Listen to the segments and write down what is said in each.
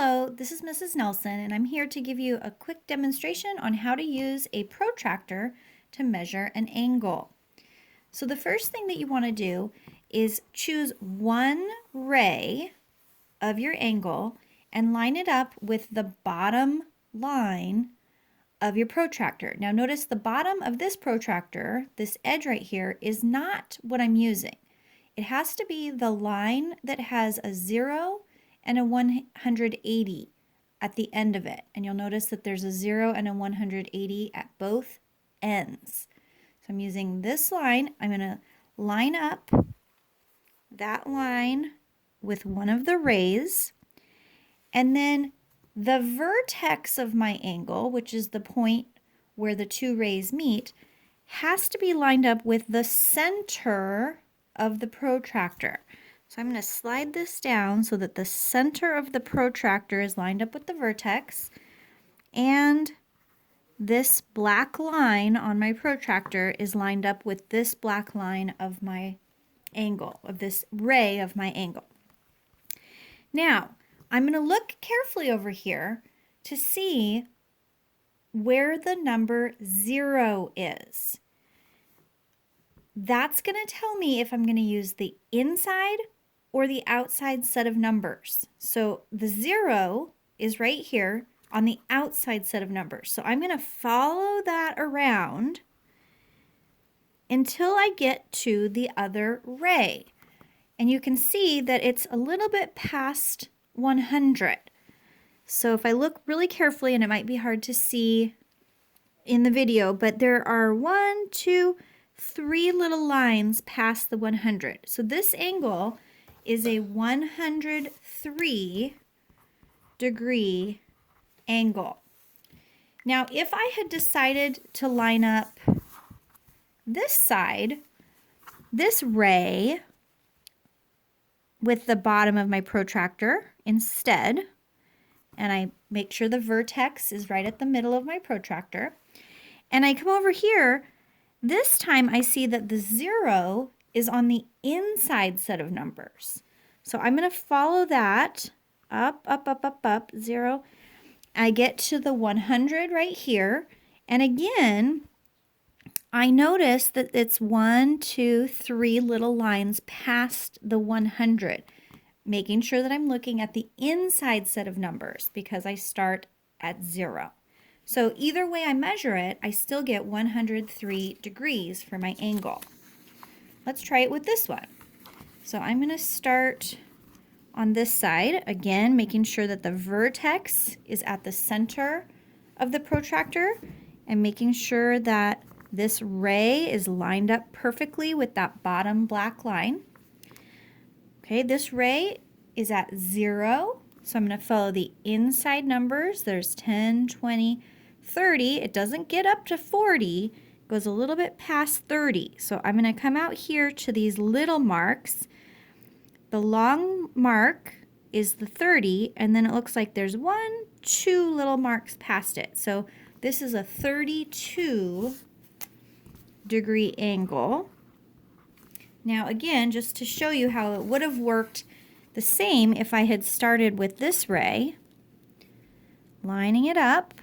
Hello, this is Mrs. Nelson, and I'm here to give you a quick demonstration on how to use a protractor to measure an angle. So the first thing that you want to do is choose one ray of your angle and line it up with the bottom line of your protractor. Now notice the bottom of this protractor, this edge right here, is not what I'm using. It has to be the line that has a 0 and a 180 at the end of it. And you'll notice that there's a 0 and a 180 at both ends. So I'm using this line. I'm going to line up that line with one of the rays. And then the vertex of my angle, which is the point where the two rays meet, has to be lined up with the center of the protractor. So I'm going to slide this down so that the center of the protractor is lined up with the vertex, and this black line on my protractor is lined up with this black line of my angle, of this ray of my angle. Now, I'm going to look carefully over here to see where the number 0 is. That's going to tell me if I'm going to use the inside or the outside set of numbers. So the 0 is right here on the outside set of numbers. So I'm going to follow that around until I get to the other ray. And you can see that it's a little bit past 100. So if I look really carefully, and it might be hard to see in the video, but there are 1, 2, 3 little lines past the 100. So this angle is a 103 degree angle. Now, if I had decided to line up this side, this ray, with the bottom of my protractor instead, and I make sure the vertex is right at the middle of my protractor, and I come over here, this time I see that the 0 is on the inside set of numbers. So I'm going to follow that up, 0. I get to the 100 right here. And again, I notice that it's 1, 2, 3 little lines past the 100, making sure that I'm looking at the inside set of numbers because I start at 0. So either way I measure it, I still get 103 degrees for my angle. Let's try it with this one. So I'm going to start on this side, again, making sure that the vertex is at the center of the protractor and making sure that this ray is lined up perfectly with that bottom black line. Okay, this ray is at 0, so I'm going to follow the inside numbers. There's 10, 20, 30. It doesn't get up to 40. Goes a little bit past 30. So I'm going to come out here to these little marks. The long mark is the 30, and then it looks like there's 1, 2 little marks past it. So this is a 32 degree angle. Now again, just to show you how it would have worked the same if I had started with this ray, lining it up.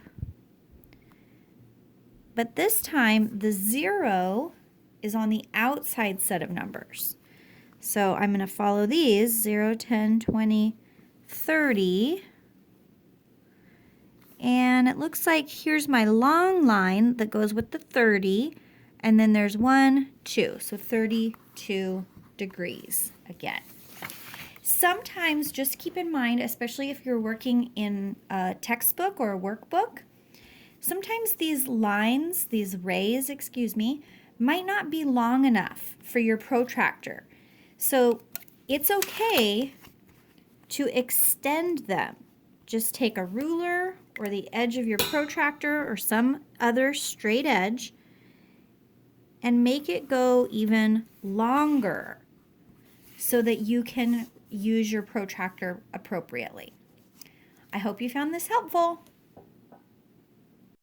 But this time, the 0 is on the outside set of numbers. So I'm going to follow these, 0, 10, 20, 30. And it looks like here's my long line that goes with the 30. And then there's 1, 2. So 32 degrees again. Sometimes just keep in mind, especially if you're working in a textbook or a workbook, sometimes these lines, these rays, might not be long enough for your protractor. So it's okay to extend them. Just take a ruler or the edge of your protractor or some other straight edge and make it go even longer so that you can use your protractor appropriately. I hope you found this helpful.